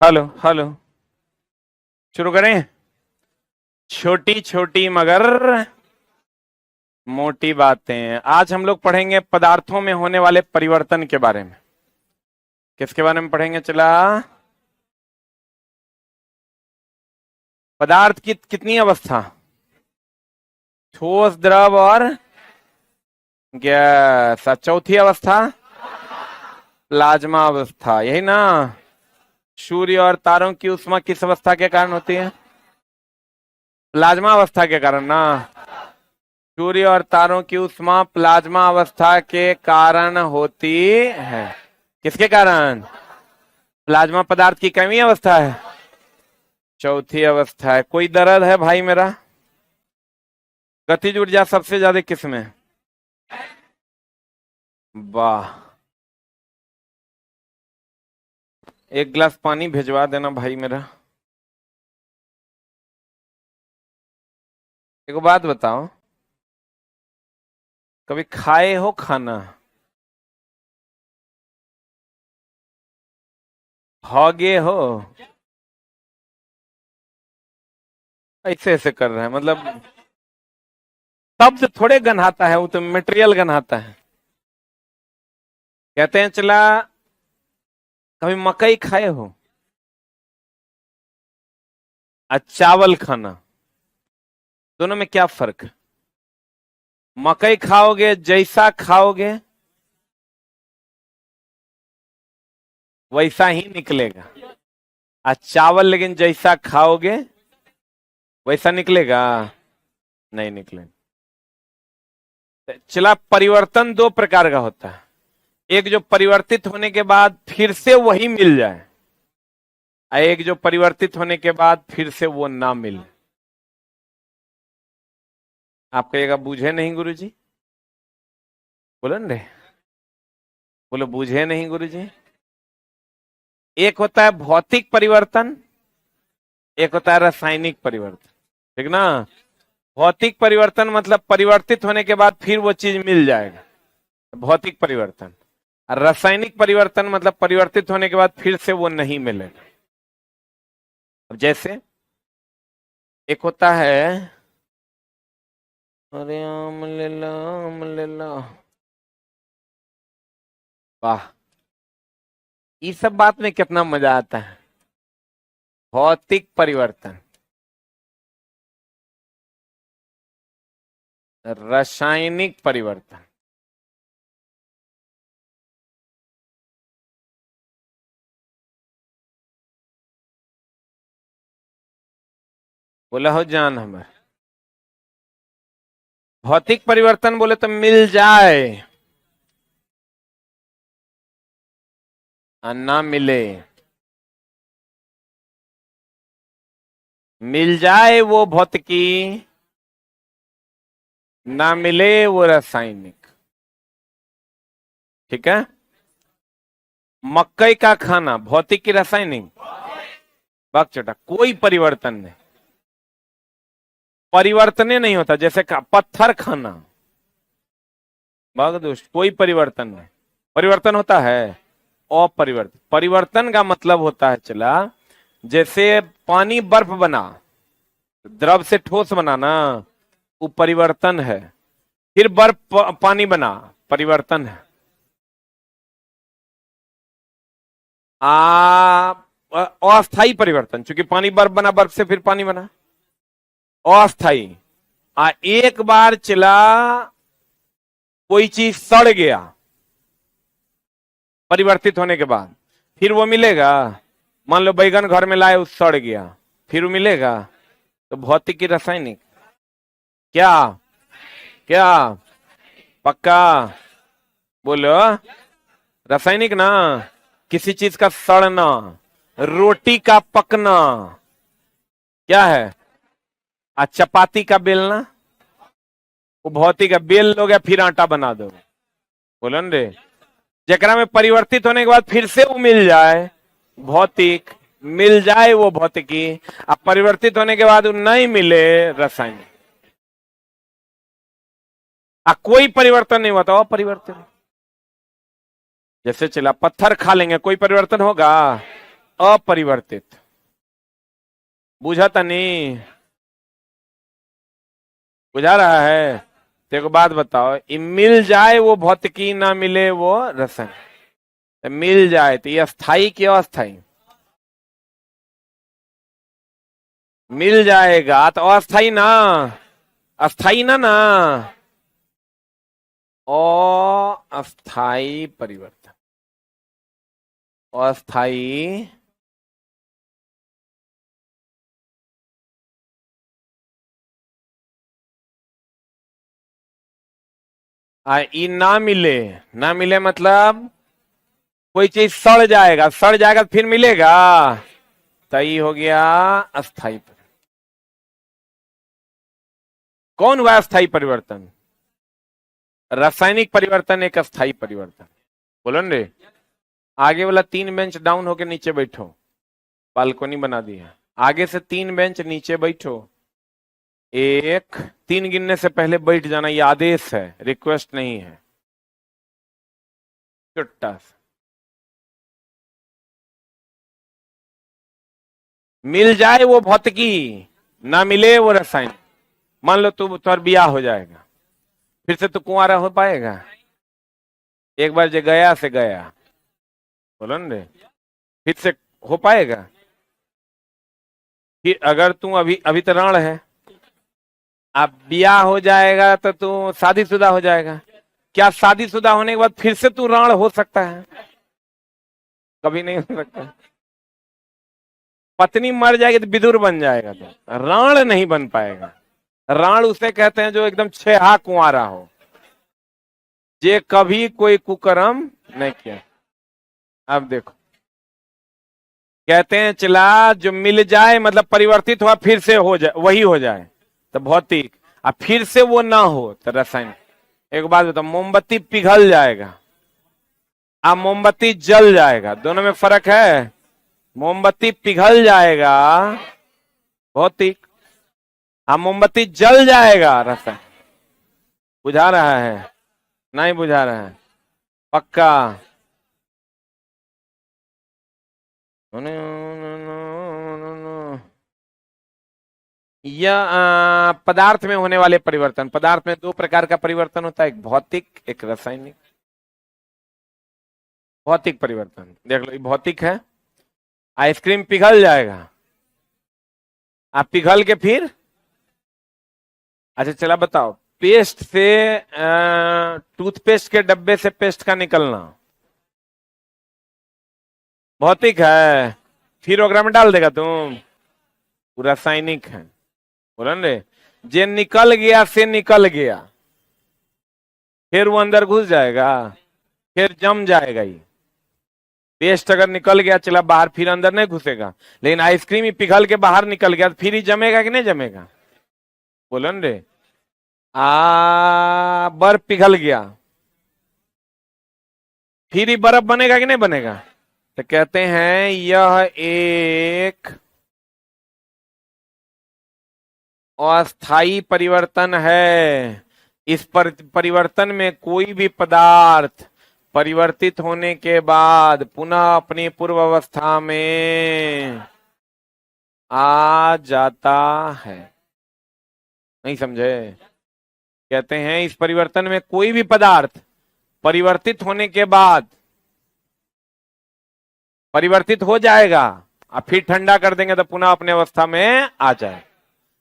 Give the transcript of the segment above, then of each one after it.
Hello hello. शुरू करें। छोटी छोटी मगर मोटी बातें। आज हम लोग पढ़ेंगे पदार्थों में होने वाले परिवर्तन के बारे में। किसके बारे में पढ़ेंगे? चला, पदार्थ की कितनी अवस्था? ठोस, द्रव और गैस। चौथी अवस्था प्लाज्मा अवस्था, यही ना? सूर्य और तारों की ऊष्मा किस अवस्था के कारण होती है? प्लाज्मा अवस्था के कारण ना। सूर्य और तारों की ऊष्मा प्लाज्मा अवस्था के कारण होती है। किसके कारण? प्लाज्मा पदार्थ की कमी अवस्था है, चौथी अवस्था है। कोई दर्द है भाई मेरा? गतिज ऊर्जा सबसे ज्यादा किस में? वाह, एक गिलास पानी भिजवा देना भाई मेरा। एक बात बताओ, कभी खाए हो खाना? होगे हो? ऐसे ऐसे कर रहे हैं, मतलब शब्द थोड़े गन्हाता है, वो तो मटेरियल गन्हाता है। कहते हैं चला, कभी मकई खाए हो? और चावल खाना, दोनों में क्या फर्क है? मकई खाओगे जैसा खाओगे वैसा ही निकलेगा, और चावल लेकिन जैसा खाओगे वैसा निकलेगा? नहीं निकलेगा। चला, परिवर्तन दो प्रकार का होता है। एक जो परिवर्तित होने के बाद फिर से वही मिल जाए, और एक जो परिवर्तित होने के बाद फिर से वो ना मिले। आप कहिएगा बूझे नहीं गुरुजी? बोलो न रे, बोलो बूझे नहीं गुरुजी। एक होता है भौतिक परिवर्तन, एक होता है रासायनिक परिवर्तन। ठीक ना? भौतिक परिवर्तन मतलब परिवर्तित होने के बाद फिर वो चीज मिल जाएगा, भौतिक परिवर्तन। और रासायनिक परिवर्तन मतलब परिवर्तित होने के बाद फिर से वो नहीं मिलेगा। अब जैसे एक होता है, अरे आम ले ला, आम ले ला। वाह, इस सब बात में कितना मजा आता है। भौतिक परिवर्तन, रासायनिक परिवर्तन। बोला हो जान हमारे। भौतिक परिवर्तन बोले तो मिल जाए और ना मिले। मिल जाए वो भौतिकी, ना मिले वो रासायनिक। ठीक है? मकई का खाना भौतिक की रासायनिक? बाग चटा, कोई परिवर्तन नहीं, परिवर्तन नहीं होता। जैसे पत्थर खाना, बाग दोस्त, कोई परिवर्तन नहीं। परिवर्तन होता है अपरिवर्तन। परिवर्तन का मतलब होता है चला, जैसे पानी बर्फ बना, द्रव से ठोस बना ना, वो परिवर्तन है। फिर बर्फ पानी बना, परिवर्तन है। अस्थाई परिवर्तन, चूंकि पानी बर्फ बना, बर्फ से फिर पानी बना, अस्थाई। एक बार चला कोई चीज सड़ गया परिवर्तित होने के बाद, फिर वो मिलेगा? मान लो बैगन घर में लाए, वो सड़ गया, फिर वो मिलेगा? तो भौतिक की रासायनिक? क्या क्या? पक्का बोलो, रासायनिक ना। किसी चीज का सड़ना, रोटी का पकना, क्या है? चपाती का बेलना, वो भौतिक है। बेल लोगे फिर आटा बना दो, बोलो न रे। जकरा में परिवर्तित होने के बाद फिर से वो मिल जाए, भौतिक। मिल जाए वो भौतिकी, अब परिवर्तित होने के बाद वो नहीं मिले, रासायनिक। कोई परिवर्तन नहीं होता, परिवर्तन। जैसे चला पत्थर खा लेंगे, कोई परिवर्तन होगा? अपरिवर्तित। बुझा था नहीं? बुझा रहा है? तो एक बात बताओ, ये मिल जाए वो भौतिकी, ना मिले वो रसायन। तो मिल जाए तो ये स्थायी कि अस्थायी? मिल जाएगा तो अस्थायी ना, अस्थायी ना ना, अस्थायी परिवर्तन, अस्थायी ई ना मिले। ना मिले मतलब कोई चीज सड़ जाएगा, सड़ जाएगा तो फिर मिलेगा, तो ये हो गया अस्थायी। कौन हुआ अस्थायी परिवर्तन? रासायनिक परिवर्तन एक अस्थायी परिवर्तन। बोलो न रे। आगे वाला 3 बेंच डाउन होके नीचे बैठो, बालकोनी बना दी है। आगे से 3 बेंच नीचे बैठो। एक, 3 गिनने से पहले बैठ जाना, ये आदेश है, रिक्वेस्ट नहीं है। छोटा सा मिल जाए वो भौतिकी, ना मिले वो रसायन। मान लो तू तुम्हारा ब्याह हो जाएगा, फिर से तू कुंवारा हो पाएगा? एक बार जो गया से गया, बोलो न रे, फिर से हो पाएगा? फिर अगर तू अभी अभी तो रण है, अब ब्याह हो जाएगा तो तू शादीशुदा हो जाएगा। क्या शादीशुदा होने के बाद फिर से तू रण हो सकता है? कभी नहीं हो सकता। पत्नी मर जाएगी तो विदुर बन जाएगा, तो रण नहीं बन पाएगा। रण उसे कहते हैं जो एकदम छेहा कुंवारा हो, जे कभी कोई कुकर्म नहीं किया। अब देखो, कहते हैं चला जो मिल जाए मतलब परिवर्तित हुआ, फिर से हो जाए, वही हो जाए तो भौतिक, अब फिर से वो ना हो तो रासायनिक। एक बात बताओ, मोमबत्ती पिघल जाएगा, अब मोमबत्ती जल जाएगा, दोनों में फर्क है। मोमबत्ती पिघल जाएगा भौतिक, अब मोमबत्ती जल जाएगा रासायनिक। बुझा रहा है? नहीं बुझा रहा है? पक्का? यह पदार्थ में होने वाले परिवर्तन। पदार्थ में 2 प्रकार का परिवर्तन होता है, एक भौतिक, एक रासायनिक। भौतिक परिवर्तन देख लो, ये भौतिक है। आइसक्रीम पिघल जाएगा, आप पिघल के फिर, अच्छा चला बताओ, पेस्ट से टूथपेस्ट के डब्बे से पेस्ट का निकलना भौतिक है, फिर ओकरा में डाल देगा तुम, वो रासायनिक है। बोला रे, जे निकल गया से निकल गया, फिर वो अंदर घुस जाएगा, फिर जम जाएगा। ये पेस्ट अगर निकल गया चला बाहर, फिर अंदर नहीं घुसेगा। लेकिन आइसक्रीम ही पिघल के बाहर निकल गया, फिर ही जमेगा कि नहीं जमेगा? बोलो न रे। बर्फ पिघल गया, फिर ही बर्फ बनेगा कि नहीं बनेगा? तो कहते हैं यह एक अस्थाई परिवर्तन है। इस परिवर्तन में कोई भी पदार्थ परिवर्तित होने के बाद पुनः अपनी पूर्व अवस्था में आ जाता है। नहीं समझे? कहते हैं इस परिवर्तन में कोई भी पदार्थ परिवर्तित होने के बाद परिवर्तित हो जाएगा, और फिर ठंडा कर देंगे तो पुनः अपने अवस्था में आ जाए।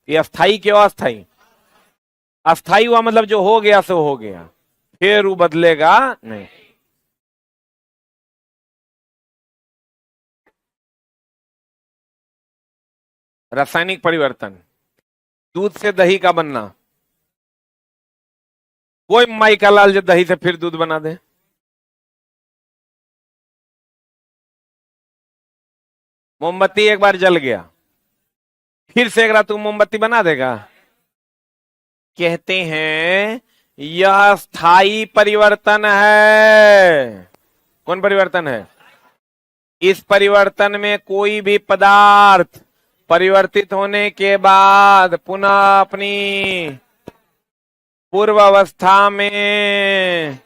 ये अस्थाई क्यों? अस्थाई। अस्थाई हुआ मतलब जो हो गया सो हो गया, फिर वो बदलेगा नहीं। रासायनिक परिवर्तन, दूध से दही का बनना। कोई माई का लाल जो दही से फिर दूध बना दे? मोमबत्ती एक बार जल गया, फिर से एक रात तू मोमबत्ती बना देगा? कहते हैं यह स्थायी परिवर्तन है। कौन परिवर्तन है? इस परिवर्तन में कोई भी पदार्थ परिवर्तित होने के बाद पुनः अपनी पूर्व अवस्था में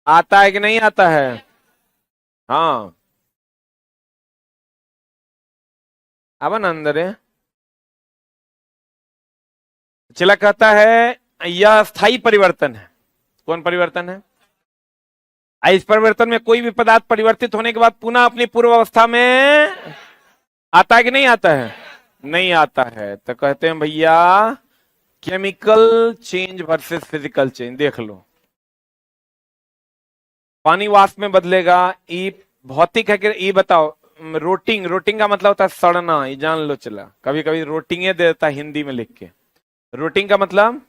आता है कि नहीं आता है? हाँ। अब ना अंदर है। चला कहता है यह स्थायी परिवर्तन है। कौन परिवर्तन है? इस परिवर्तन में कोई भी पदार्थ परिवर्तित होने के बाद पुनः अपनी पूर्व अवस्था में आता है कि नहीं आता है? नहीं आता है। तो कहते हैं भैया chemical change versus physical change. देख लो, पानी वाष्प में बदलेगा, ई भौतिक है कि ई बताओ। रोटिंग, रोटिंग का मतलब होता है सड़ना, ये जान लो। चला कभी कभी रोटिंग दे देता है हिंदी में लिख के। रोटिंग का मतलब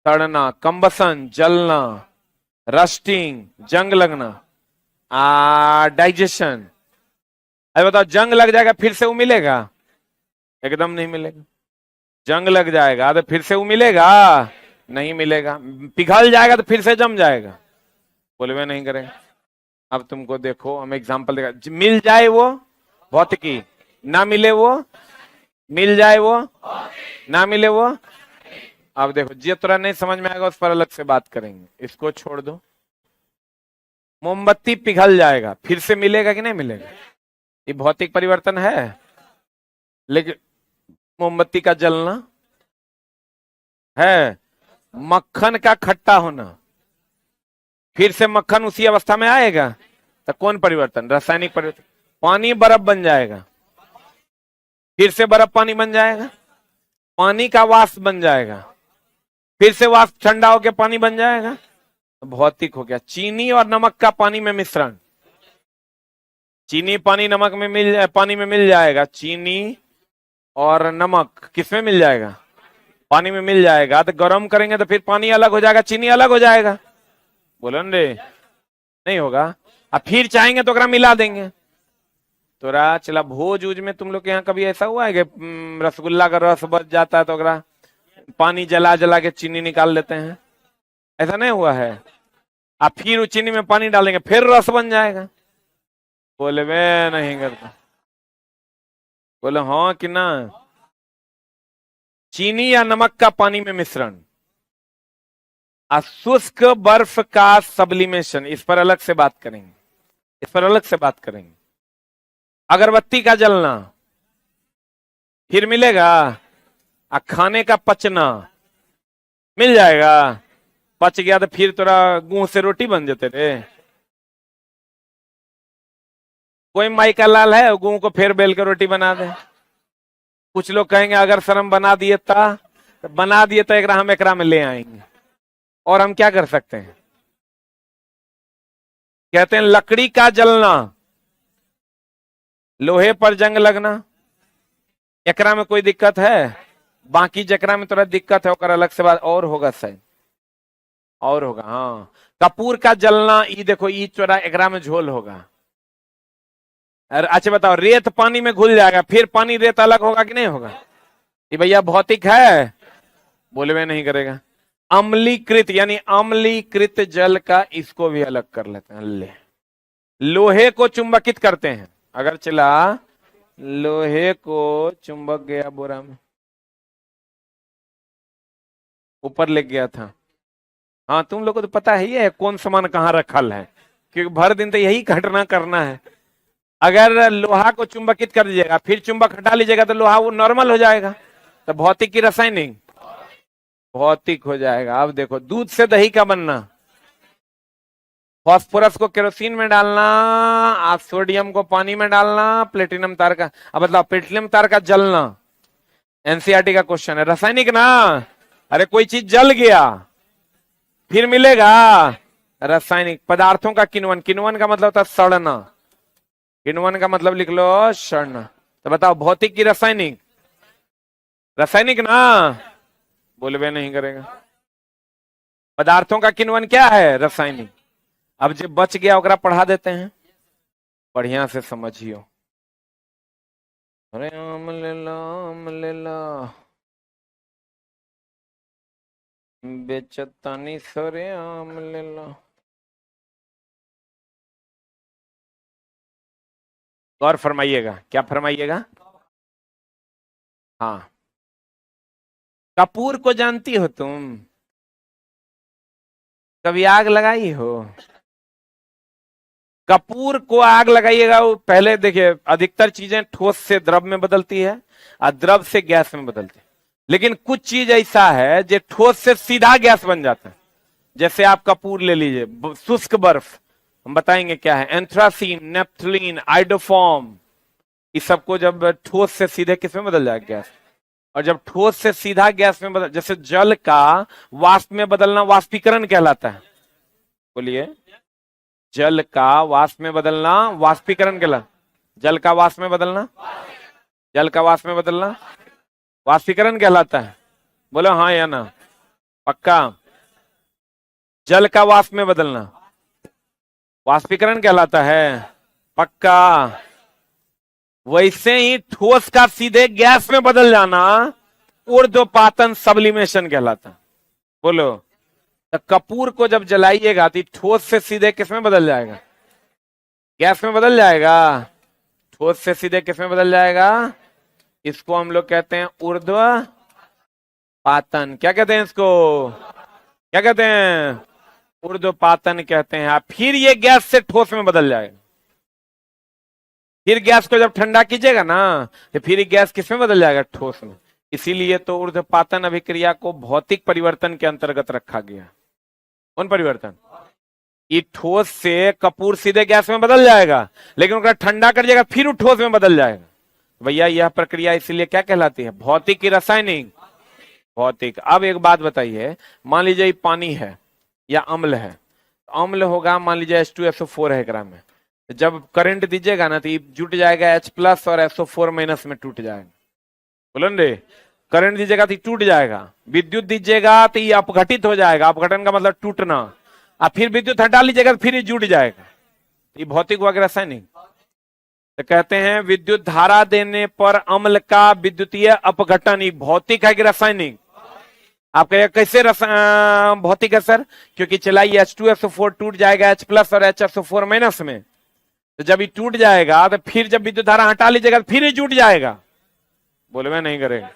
सड़ना, कंबसन जलना, रस्टिंग जंग लगना, डाइजेशन। अरे बताओ, जंग लग जाएगा फिर से वो मिलेगा? एकदम नहीं मिलेगा। जंग लग जाएगा तो फिर से वो मिलेगा? नहीं मिलेगा। पिघल जाएगा तो फिर से जम जाएगा? बोलवे नहीं करेगा। अब तुमको देखो, हम एग्जांपल देखा। मिल जाए वो भौतिकी, ना मिले वो, मिल जाए वो, ना मिले वो। अब देखो, जे तुरा नहीं समझ में आएगा उस पर अलग से बात करेंगे, इसको छोड़ दो। मोमबत्ती पिघल जाएगा फिर से मिलेगा कि नहीं मिलेगा? ये भौतिक परिवर्तन है। लेकिन मोमबत्ती का जलना है, मक्खन का खट्टा होना, फिर से मक्खन उसी अवस्था में आएगा। तो कौन परिवर्तन? रासायनिक परिवर्तन। पानी बर्फ बन जाएगा, फिर से बर्फ पानी बन जाएगा। पानी का वाष्प बन जाएगा, फिर से वाष्प ठंडा होकर पानी बन जाएगा। तो भौतिक हो गया। चीनी और नमक का पानी में मिश्रण, चीनी पानी नमक में पानी में मिल जाएगा। चीनी और नमक किस में मिल जाएगा? पानी में मिल जाएगा। तो गर्म करेंगे तो फिर पानी अलग हो जाएगा, चीनी अलग हो जाएगा। बोलो रे, नहीं होगा। अब फिर चाहेंगे तो अगर मिला देंगे। तो चला भोज उज में तुम लोग के यहाँ कभी ऐसा हुआ है कि रसगुल्ला का रस बच जाता है तो अगर पानी जला जला के चीनी निकाल लेते हैं? ऐसा नहीं हुआ है। अब फिर उस चीनी में पानी डालेंगे फिर रस बन जाएगा। बोले वे नहीं करता। बोले हाँ कि ना? चीनी या नमक का पानी में मिश्रण, शुष्क बर्फ का सब्लिमेशन, इस पर अलग से बात करेंगे, इस पर अलग से बात करेंगे। अगरबत्ती का जलना फिर मिलेगा? खाने का पचना मिल जाएगा? पच गया तो फिर तोरा गेहूं से रोटी बन जाते रे। कोई माई का लाल है गेहूं को फिर बेल के रोटी बना दे? कुछ लोग कहेंगे अगर शर्म बना दिए तो बना दिए तो हम एकरा में ले आएंगे। और हम क्या कर सकते हैं? कहते हैं लकड़ी का जलना, लोहे पर जंग लगना, एकरा में कोई दिक्कत है? बाकी जकरा में थोड़ा दिक्कत है और अलग से बात और होगा शायद, और होगा। हाँ, कपूर का जलना, ई देखो ई चोरा एकरा में झोल होगा। अच्छा बताओ, रेत पानी में घुल जाएगा फिर पानी रेत अलग होगा कि नहीं होगा? ये भैया भौतिक है? बोलवे नहीं करेगा। अम्लीकृत यानी अम्लीकृत जल का, इसको भी अलग कर लेते हैं। ले, लोहे को चुंबकित करते हैं। अगर चला लोहे को चुंबक गया बोरा में, ऊपर ले गया था। हाँ, तुम लोग को तो पता ही है कौन सामान कहाँ रखल है, क्योंकि भर दिन तो यही घटना करना है। अगर लोहा को चुंबकित कर दीजिएगा फिर चुंबक हटा लीजिएगा तो लोहा वो नॉर्मल हो जाएगा। तो भौतिक की रासायनिक? भौतिक हो जाएगा। अब देखो, दूध से दही का बनना, फास्फोरस को केरोसिन में डालना, सोडियम को पानी में डालना, प्लेटिनम तार का, अब मतलब प्लेटिनम तार का जलना। एनसीईआरटी का क्वेश्चन है, रासायनिक ना। अरे कोई चीज जल गया फिर मिलेगा? रासायनिक। पदार्थों का किण्वन, किण्वन का मतलब होता है सड़ना, किण्वन का मतलब लिख लो सड़ना। तो बताओ भौतिक की रासायनिक? रासायनिक ना। बोलवे नहीं करेगा। पदार्थों का किण्वन क्या है? रासायनिक। अब जो बच गया ओकरा पढ़ा देते हैं, बढ़िया से समझियो। अरे आम ले ला बेचतानी सरे आम ले ला। गौर फरमाइएगा। क्या फरमाइएगा? हाँ, कपूर को जानती हो तुम? कभी आग लगाई हो? कपूर को आग लगाइएगा, वो पहले देखिए अधिकतर चीजें ठोस से द्रव में बदलती है और द्रव से गैस में बदलती है, लेकिन कुछ चीज ऐसा है जो ठोस से सीधा गैस बन जाता है। जैसे आप कपूर ले लीजिए, शुष्क बर्फ, हम बताएंगे क्या है, एंथ्रासीन, नेप्थलीन, आइडोफॉर्म, इस सबको जब ठोस से सीधे किस में बदल जाएगा, गैस। और जब ठोस से सीधा गैस में बदल, जैसे जल का वाष्प में बदलना वाष्पीकरण कहलाता है। बोलिए, जल का वाष्प में बदलना वाष्पीकरण कहलाता, जल का वाष्प में बदलना, जल का वाष्प में बदलना वाष्पीकरण कहलाता है। बोलो हाँ या ना, पक्का। जल का वाष्प में बदलना वाष्पीकरण कहलाता है, पक्का। वैसे ही ठोस का सीधे गैस में बदल जाना ऊर्ध्वपातन सब्लिमेशन कहलाता है। बोलो, तो कपूर को जब जलाइएगा तो ठोस से सीधे किस में बदल जाएगा, गैस में बदल जाएगा। ठोस से सीधे किस में बदल जाएगा, इसको हम लोग कहते हैं ऊर्ध्वपातन। क्या कहते हैं इसको, क्या कहते हैं, ऊर्ध्वपातन कहते हैं। फिर ये गैस से ठोस में बदल जाएगा। फिर गैस को जब ठंडा कीजिएगा ना, तो फिर गैस किस में बदल जाएगा, ठोस में। इसीलिए तो ऊर्ध्वपातन अभिक्रिया को भौतिक परिवर्तन के अंतर्गत रखा गया। कौन परिवर्तन, ये ठोस से कपूर सीधे गैस में बदल जाएगा, लेकिन उसका ठंडा कर जाएगा फिर वो ठोस में बदल जाएगा। भैया यह प्रक्रिया इसीलिए क्या कहलाती है, भौतिक की रासायनिक, भौतिक। अब एक बात बताइए, मान लीजिए पानी है या अम्ल है, अम्ल होगा, मान लीजिए H2SO4 है एकरा में, जब करंट दीजिएगा ना तो ये जुट जाएगा H+ और SO4- में टूट जाएगा। बोलो रे, करंट दीजिएगा तो टूट जाएगा, विद्युत दीजिएगा तो ये अपघटित हो जाएगा, अपघटन का मतलब टूटना, और फिर विद्युत हटा लीजिएगा तो फिर ये जुट जाएगा। ये भौतिक हुआ कि रासायनिक। तो कहते हैं विद्युत धारा देने पर अम्ल का विद्युतीय अपघटन, ये भौतिक है कि रासायनिक। आप कहेगा कैसे भौतिक है सर, क्योंकि चलाइए H2SO4 टूट जाएगा H+ और HSO4- में, तो जब ये टूट जाएगा तो फिर जब विद्युत धारा हटा लीजिएगा तो फिर ये जुट जाएगा। बोले मैं नहीं करेगा।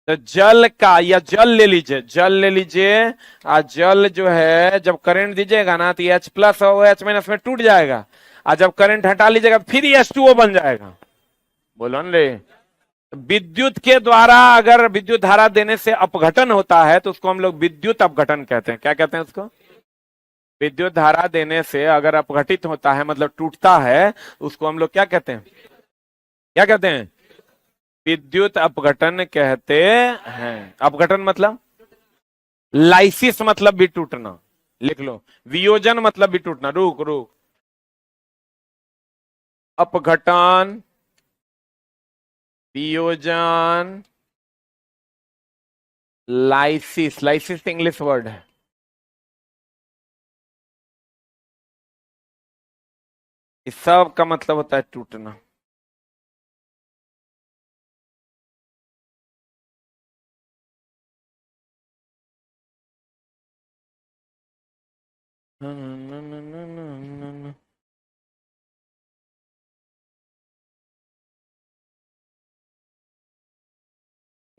तो जल का, या जल ले लीजिए, जल ले लीजिए, और जल जो है जब करंट दीजिएगा ना तो H+ और H- में टूट जाएगा, और जब करंट हटा लीजिएगा फिर ये H2O बन जाएगा। बोलो न रे, विद्युत के द्वारा अगर विद्युत धारा देने से अपघटन होता है तो उसको हम लोग विद्युत अपघटन कहते हैं। क्या कहते हैं उसको, विद्युत धारा देने से अगर अपघटित होता है मतलब टूटता है, उसको हम लोग क्या कहते हैं, क्या कहते हैं, विद्युत अपघटन कहते हैं। अपघटन मतलब, लाइसिस मतलब भी टूटना, लिख लो, वियोजन मतलब भी टूटना, रुक रुक, अपघटन, वियोजन, लाइसिस, लाइसिस इंग्लिश वर्ड है। इस सब का मतलब होता है टूटना।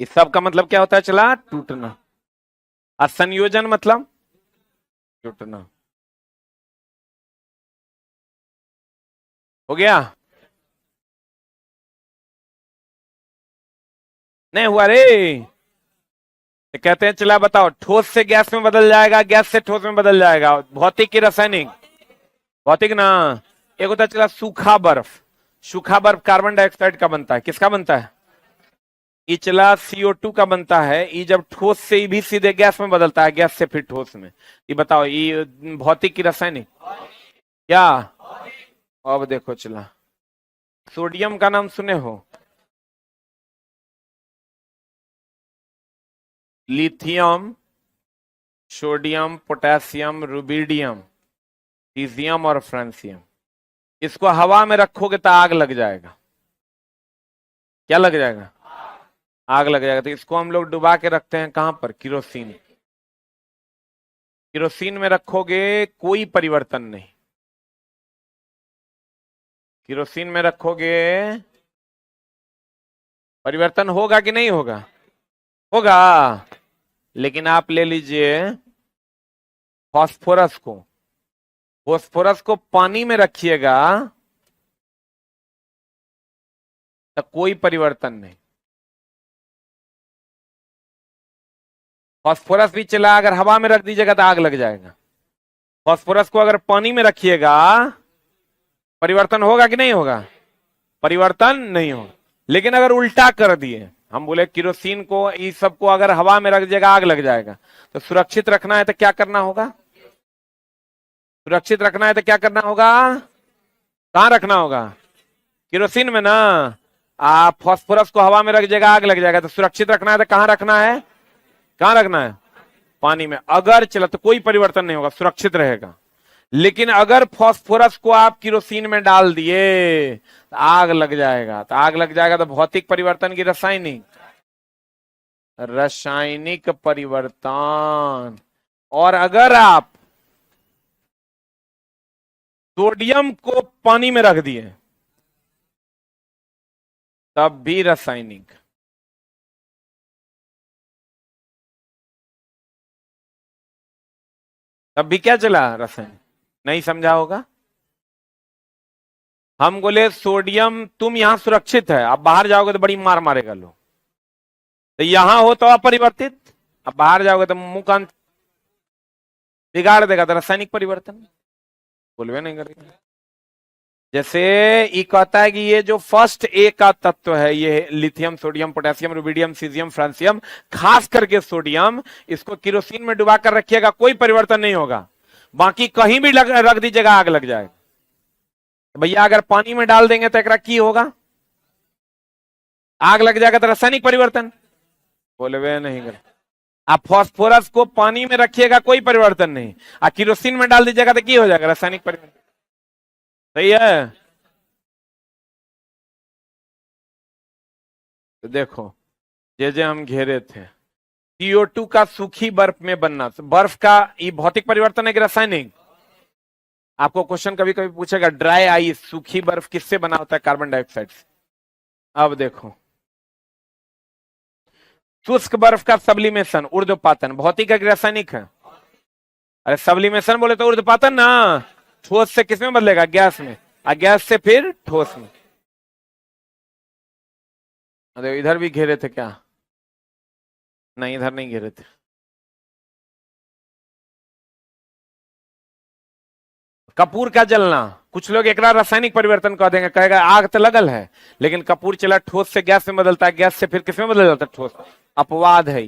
इस सब का मतलब क्या होता है, चला, टूटना। असंयोजन मतलब टूटना। हो गया, नहीं हुआ रे। तो कहते हैं चला बताओ, ठोस से गैस में बदल जाएगा, गैस से ठोस में बदल जाएगा, भौतिक की रासायनिक, भौतिक ना। एक होता है चला सूखा बर्फ, सूखा बर्फ कार्बन डाइऑक्साइड का बनता है, किसका बनता है, ये चला CO2 का बनता है। ये जब ठोस से ये भी सीधे गैस में बदलता है, गैस से फिर ठोस में। ये बताओ, ये भौतिक की रासायनिक, क्या। अब देखो चला, सोडियम का नाम सुने हो, lithium, sodium, potassium, rubidium, caesium और फ्रांसियम। इसको हवा में रखोगे तो आग लग जाएगा। क्या लग जाएगा, आग लग जाएगा। तो इसको हम लोग डुबा के रखते हैं कहां पर, किरोसिन। किरोसिन में रखोगे कोई परिवर्तन नहीं, किरोसिन में रखोगे परिवर्तन होगा कि नहीं होगा, होगा। लेकिन आप ले लीजिए फास्फोरस को, फास्फोरस को पानी में रखिएगा तो कोई परिवर्तन नहीं। फास्फोरस भी चला, अगर हवा में रख दीजिएगा तो आग लग जाएगा। फास्फोरस को अगर पानी में रखिएगा परिवर्तन होगा कि नहीं होगा? परिवर्तन नहीं होगा। लेकिन अगर उल्टा कर दिए, हम बोले केरोसिन को, इस सब को अगर हवा में रख दीजिएगा आग लग जाएगा, तो सुरक्षित रखना है तो क्या करना होगा? सुरक्षित रखना है तो क्या करना होगा? कहां रखना होगा? केरोसिन में ना। आप फास्फोरस को हवा में रख दीजिएगा आग लग जाएगा, तो सुरक्षित रखना है तो कहां रखना है? कहां रखना है? पानी में। अगर चला तो कोई परिवर्तन नहीं होगा, सुरक्षित रहेगा। लेकिन अगर फास्फोरस को आप केरोसिन में डाल दिए तो आग लग जाएगा। तो आग लग जाएगा तो भौतिक परिवर्तन की रासायनिक, रासायनिक परिवर्तन। और अगर आप सोडियम को पानी में रख दिए तब भी रासायनिक। तब भी क्या चला? रासायनिक। नहीं समझा होगा। हम बोले सोडियम तुम यहां सुरक्षित है, अब बाहर जाओगे तो बड़ी मार मारेगा लोग। तो यहां हो तो अपरिवर्तित, अब बाहर जाओगे तो मुंह कान बिगाड़ देगा। तो रासायनिक परिवर्तन बोलवे नहीं करेगा। जैसे ये कहता है कि ये जो फर्स्ट ए का तत्व है, ये lithium, sodium, potassium, rubidium, caesium, francium, खास करके सोडियम, इसको केरोसिन में डुबा कर रखिएगा, कोई परिवर्तन नहीं होगा। बाकी कहीं भी रख दीजिएगा आग लग जाएगा। तो भैया अगर पानी में डाल देंगे तो एक की होगा? आग लग जाएगा। तो रासायनिक परिवर्तन बोले नहीं कर। आप फास्फोरस को पानी में रखिएगा कोई परिवर्तन नहीं, और केरोसिन में डाल दीजिएगा तो की हो जाएगा? रासायनिक परिवर्तन। सही है। तो देखो जे हम घेरे थे, CO2 का सूखी बर्फ में बनना, बर्फ का ये भौतिक परिवर्तन है कि रासायनिक? आपको क्वेश्चन कभी कभी पूछेगा ड्राई आइस, सूखी बर्फ किससे बना होता है? कार्बन डाइऑक्साइड से। अब देखो शुष्क बर्फ का सब्लिमेशन, ऊर्ध्वपातन, भौतिक है कि रासायनिक है? अरे सब्लिमेशन बोले तो ऊर्ध्वपातन ना। ठोस से किसमें बदलेगा? गैस में, और गैस से फिर ठोस में। अरे इधर भी घेरे थे क्या? नहीं इधर नहीं घेरे थे। कपूर का जलना, कुछ लोग एक रासायनिक परिवर्तन कह देंगे, कहेगा आग तो लगल है, लेकिन कपूर चला ठोस से गैस में बदलता है, गैस से फिर किसमें बदल जाता है? ठोस। अपवाद है।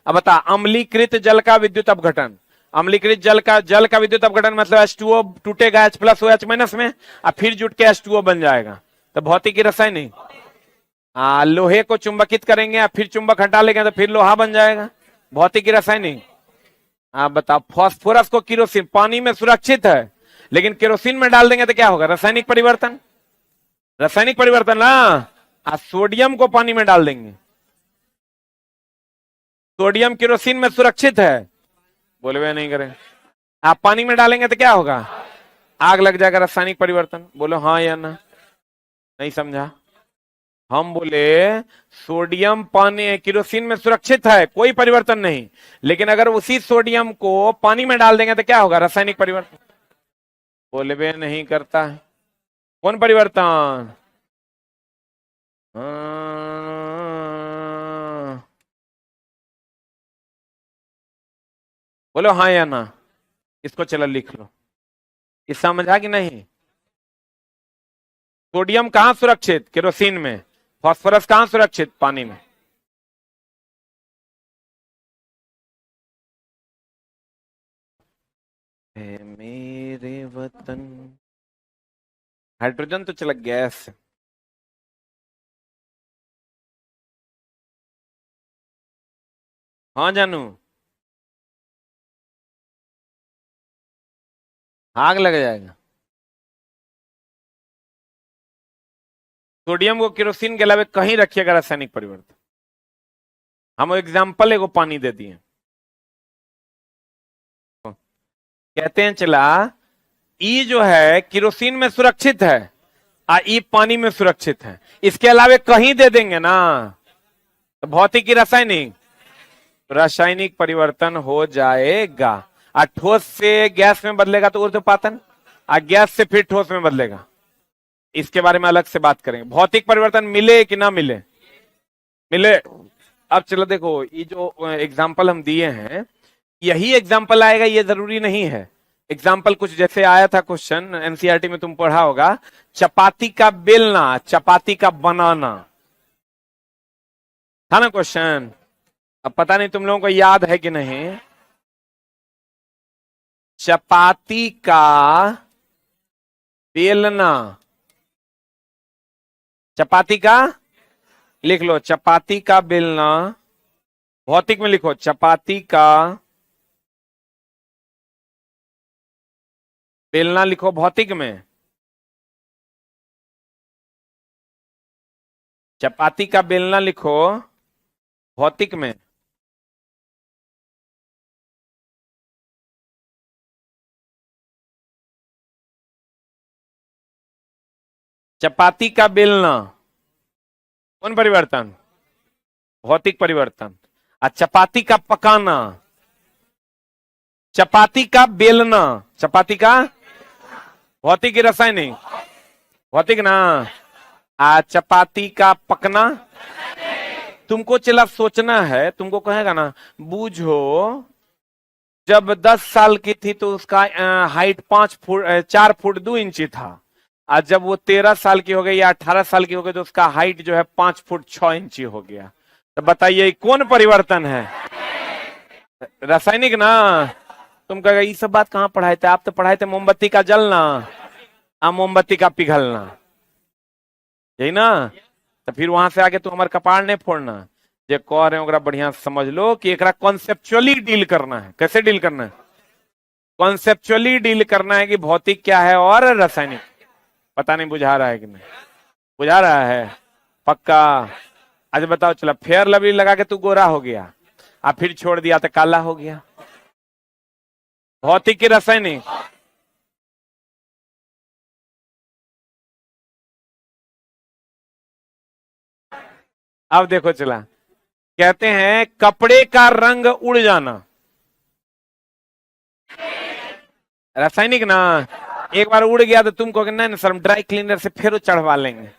अब बता, अम्लीकृत जल का विद्युत अपघटन, अम्लीकृत जल का विद्युत अपघटन मतलब H2O टूटेगा H+OH- में, और फिर जुट के H2O बन जाएगा। तो भौतिक की रासायनिक। लोहे को चुंबकित करेंगे, फिर चुंबक हटा लेंगे तो फिर लोहा बन जाएगा। भौतिक की रासायनिक। आप बताओ, फास्फोरस को केरोसिन पानी में सुरक्षित है, लेकिन केरोसिन में डाल देंगे तो क्या होगा? रासायनिक परिवर्तन। रासायनिक परिवर्तन ना। सोडियम को पानी में डाल देंगे, सोडियम केरोसिन में सुरक्षित है, बोले वे नहीं करें। आप पानी में डालेंगे तो क्या होगा? आग लग जाएगा। रासायनिक परिवर्तन। बोलो हाँ या ना? नहीं समझा। हम बोले सोडियम पानी केरोसिन में सुरक्षित है, कोई परिवर्तन नहीं, लेकिन अगर उसी सोडियम को पानी में डाल देंगे तो क्या होगा? रासायनिक परिवर्तन। बोले बे नहीं करता है। कौन परिवर्तन? बोलो हाँ या ना? इसको चलो लिख लो। इस समझा कि नहीं? सोडियम कहां सुरक्षित? केरोसिन में। फास्फोरस कहां सुरक्षित? पानी में। मेरे वतन। हाइड्रोजन तो चला गैस। हाँ जानू, आग लग जाएगा। सोडियम को केरोसिन के अलावा कहीं रखिएगा रासायनिक परिवर्तन। हम एग्जाम्पल एगो पानी दे दिए, कहते हैं चला ई जो है केरोसिन में सुरक्षित है, ई पानी में सुरक्षित है, इसके अलावा कहीं दे देंगे ना तो भौतिक की रासायनिक, रासायनिक परिवर्तन हो जाएगा। ठोस से गैस में बदलेगा तो ऊर्ध्वपातन। गैस से फिर ठोस में बदलेगा। इसके बारे में अलग से बात करेंगे। भौतिक परिवर्तन मिले कि ना मिले? मिले। अब चलो देखो, ये जो एग्जाम्पल हम दिए हैं यही एग्जाम्पल आएगा ये जरूरी नहीं है। एग्जाम्पल कुछ जैसे आया था क्वेश्चन एनसीईआरटी में, तुम पढ़ा होगा, चपाती का बेलना, चपाती का बनाना, था ना क्वेश्चन। अब पता नहीं तुम लोगों को याद है कि नहीं। चपाती का बेलना, चपाती का, लिख लो चपाती का बेलना, भौतिक में लिखो चपाती का बेलना, लिखो भौतिक में चपाती का बेलना, लिखो भौतिक में। चपाती का बेलना कौन परिवर्तन? भौतिक परिवर्तन। और चपाती का पकाना, चपाती का बेलना, चपाती का भौतिक की रासायनिक? भौतिक ना। चपाती का पकना, तुमको चला सोचना है, तुमको कहेगा ना बूझो जब 10 साल की थी तो उसका हाइट 4 फुट 2 इंची था, आज जब वो 13 साल की हो गई या 18 साल की हो गई तो उसका हाइट जो है 5 फुट 6 इंची हो गया। तो बताइए कौन परिवर्तन है? रासायनिक ना। तुम कहेगा ये सब बात कहाँ पढ़ाए थे? आप तो पढ़ाए थे मोमबत्ती का जलना मोमबत्ती का पिघलना, यही ना। तो फिर वहां से आगे तुम हमारे कपाड़ नहीं फोड़ना। जो कह रहे हो बढ़िया समझ लो कि एक कॉन्सेप्चुअली डील करना है। कैसे डील करना है? कॉन्सेप्चुअली डील करना है कि भौतिक क्या है और रासायनिक। पता नहीं बुझा रहा है कि नहीं? बुझा रहा है पक्का? आज बताओ, चला फेयर लवली लगा के तू गोरा हो गया, फिर छोड़ दिया तो काला हो गया। भौतिक की रासायनिक? अब देखो चला, कहते हैं कपड़े का रंग उड़ जाना, रासायनिक ना। एक बार उड़ गया तो तुम कहोगे नहीं सर हम ड्राई क्लीनर से फिर चढ़वा लेंगे,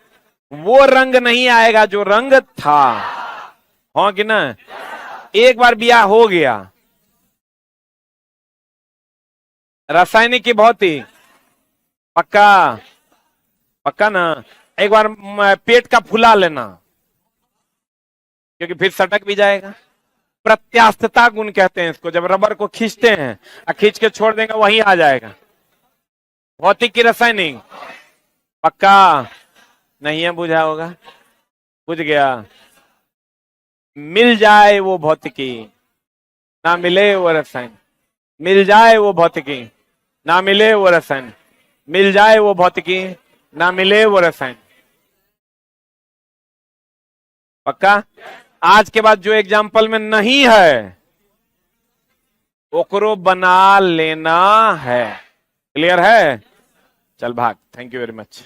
वो रंग नहीं आएगा जो रंग था। हो कि ना? एक बार ब्याह हो गया, रासायनिक की भौतिक? पक्का? पक्का ना। एक बार पेट का फुला लेना, क्योंकि फिर सटक भी जाएगा। प्रत्यास्थता गुण कहते हैं इसको, जब रबर को खींचते हैं और खींच के छोड़ देंगे वहीं आ जाएगा। भौतिक की रासायनिक? पक्का? नहीं है बुझा होगा? बुझ गया। मिल जाए वो भौतिकी ना मिले वो रसायन, मिल जाए वो भौतिकी ना मिले वो रसायन, मिल जाए वो भौतिकी ना मिले वो रसायन। पक्का? आज के बाद जो एग्जाम्पल में नहीं है ओकरो बना लेना है। क्लियर है? चल भाग। Thank you very much.